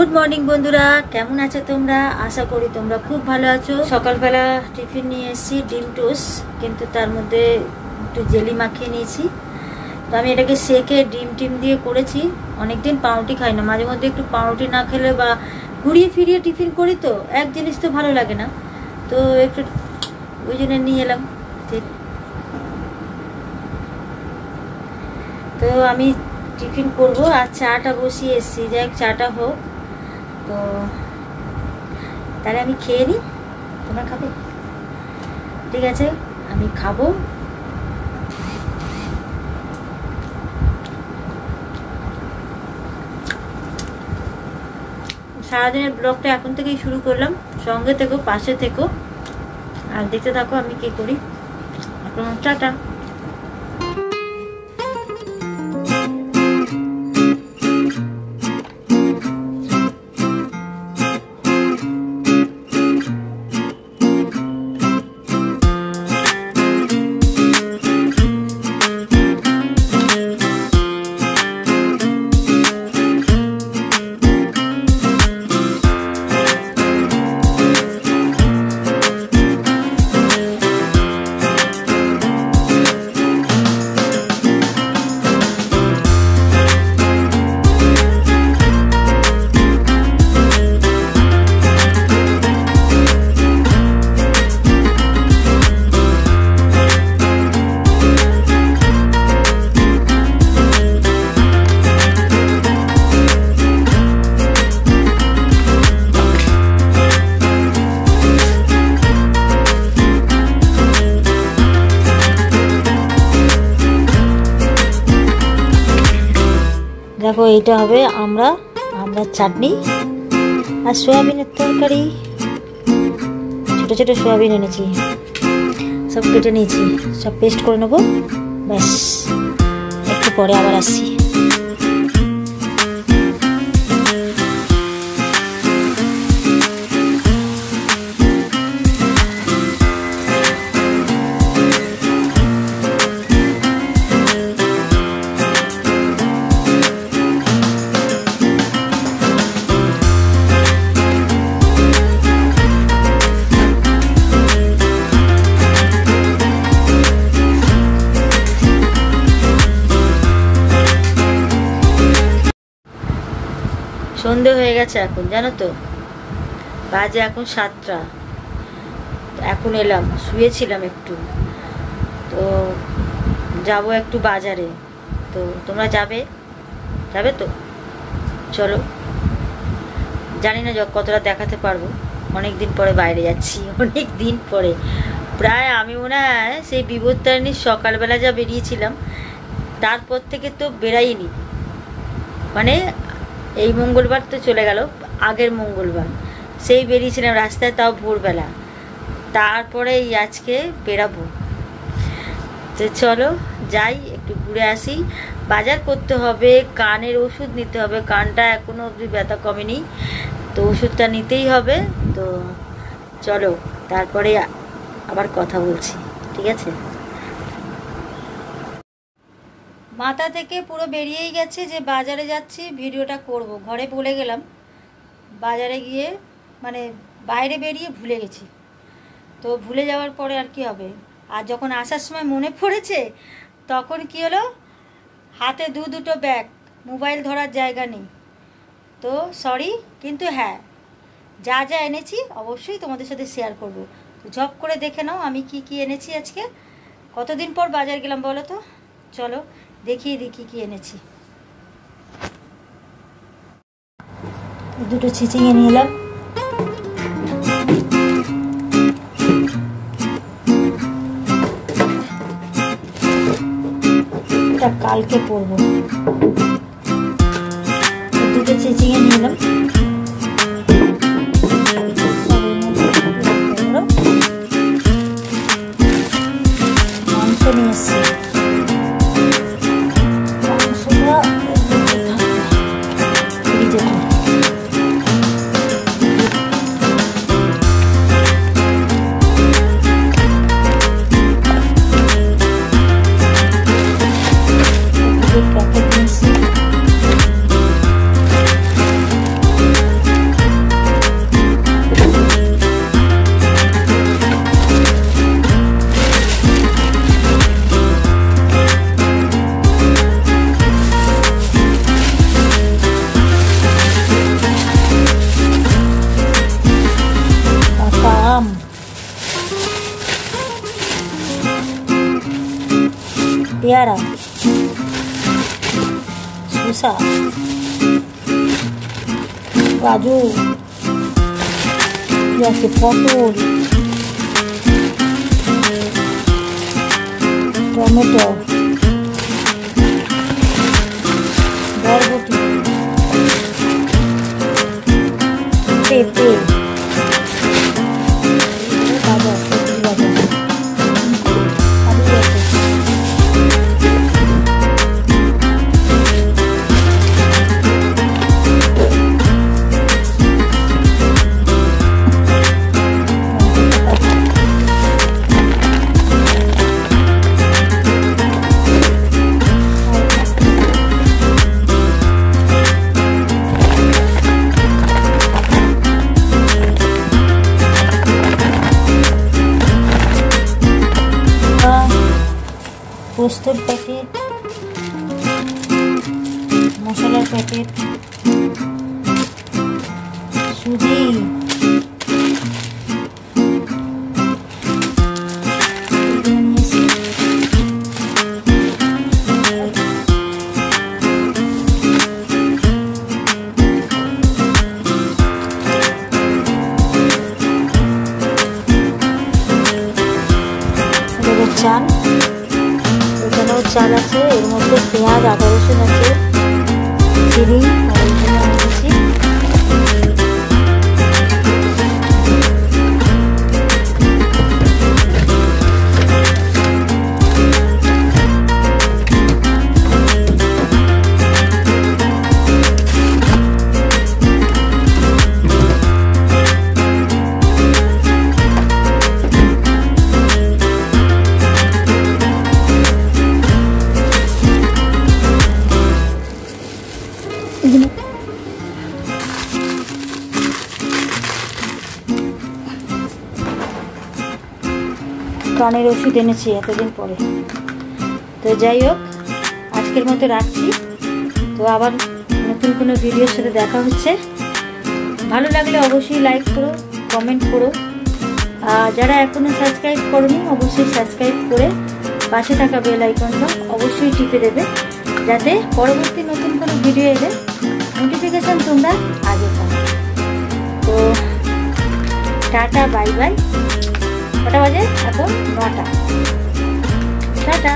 Good morning बंधुरा केमन आछो तोमरा आशा करी तोमरा खूब भालो आछो। सकालबेला टिफिन निये एसेछि डिम टोस्ट किन्तु तार मध्ये एकटु जेली माखिये निয়েছি। तो आमी एटाके सेके डिम टिम दिये करेছি। अनेक दिन पाउरुटी खाई ना, माझे मধ্যে एकटु पाउरुटी ना खेले बा घुरिয়ে फिरिয়ে टिफिन करी तो एक जिनिस तो भालो लागे ना, तो एकटु ओই জন্য নিয়ে এলাম। तो आमी टिफिन करब और चाटा बसिए एসেছি, যাই চাটা হোক। তো তাহলে আমি খেয়ে নিই, তোমরা খাবে? ঠিক আছে আমি খাবো। সারাদিনের ব্লগটা এখন থেকেই শুরু করলাম, সঙ্গে থেকো, পাশে থেকো আর দেখতে থাকো আমি কি করি। এখন টাটা। देखो এইটা হবে আমরা চাটনি আর সয়াবিনের তরকারি। ছোট ছোট সয়াবিন এনেছি, সব কেটে নিয়েছি, সব পেস্ট করে নেব। ব্যাস একটু পরে আবার আসছি। সন্ধে হয়ে গেছে এখন, জানো তো বাজে এখন 7টা। এখন এলাম, শুয়েছিলাম একটু, তো যাব একটু বাজারে। তো তোমরা যাবে তো চলো। জানি না কতটা দেখাতে পারবো, অনেক দিন পরে বাইরে যাচ্ছি, অনেক দিন পরে। প্রায় আমি মনে হয় সেই বিপত্তারিণীর সকালবেলা যা বেরিয়েছিলাম তারপর থেকে তো বেরাইনি, মানে এই মঙ্গলবার তো চলে গেল, আগের মঙ্গলবার সেই বেরিয়েছিলাম রাস্তায়, তাও ভোরবেলা। তারপরে এই আজকে বেরাবো। তো চলো যাই, একটু ঘুরে আসি। বাজার করতে হবে, কানের ওষুধ নিতে হবে, কানটা এখনো অবধি ব্যথা কমেনি, তো ওষুধটা নিতেই হবে। তো চলো তারপরে আবার কথা বলছি, ঠিক আছে? মাথা থেকে পুরো বেরিয়েই গেছে যে বাজারে যাচ্ছি, ভিডিওটা করব। ঘরে ভুলে গেলাম, বাজারে গিয়ে মানে বাইরে বেরিয়ে ভুলে গেছি। তো ভুলে যাওয়ার পরে আর কি হবে, আর যখন আসার সময় মনে পড়েছে তখন কি হলো, হাতে দুটো ব্যাগ, মোবাইল ধরার জায়গা নেই। তো সরি, কিন্তু হ্যাঁ যা যা এনেছি অবশ্যই তোমাদের সাথে শেয়ার করব। তো ঝপ করে দেখে নাও আমি কি এনেছি আজকে। কতদিন পর বাজার গেলাম বলো তো, চলো দেখিয়ে দেখি কি এনেছি। দুটো চিচিঙে নিয়ে এলাম, এটা কালকে পরবো। দুটো চিচিঙে নিয়ে এলাম, মাংস নিয়ে এসছি। পেয়ারা, শসা, গাজর, আছে পটল, টমেটো, বরবটি, পেঁপে, গাজর, গাজর, আলু আছে। পোস্তর প্যাকেট, মশলার প্যাকেট, সুজি, চাল, এখানেও চাল আছে, এর মধ্যে পেঁয়াজ, আদা, রসুন আছে, চিনি আর এখানে আমি দিচ্ছি কানের ওষুধ এনেছি এতদিন পরে। তো যাই হোক, আজকের মতো রাখছি। তো আবার নতুন কোনো ভিডিওর সাথে দেখা হচ্ছে। ভালো লাগলে অবশ্যই লাইক করো, কমেন্ট করো। আর যারা এখনও সাবস্ক্রাইব করোনি অবশ্যই সাবস্ক্রাইব করে পাশে থাকা বেল আইকনটা অবশ্যই টিপে দেবে, যাতে পরবর্তী নতুন কোনো ভিডিও এলে নোটিফিকেশান তোমরা আগে পাও। তো টাটা, বাই বাই। কটা বাজে এখন? 9টা। টাটা।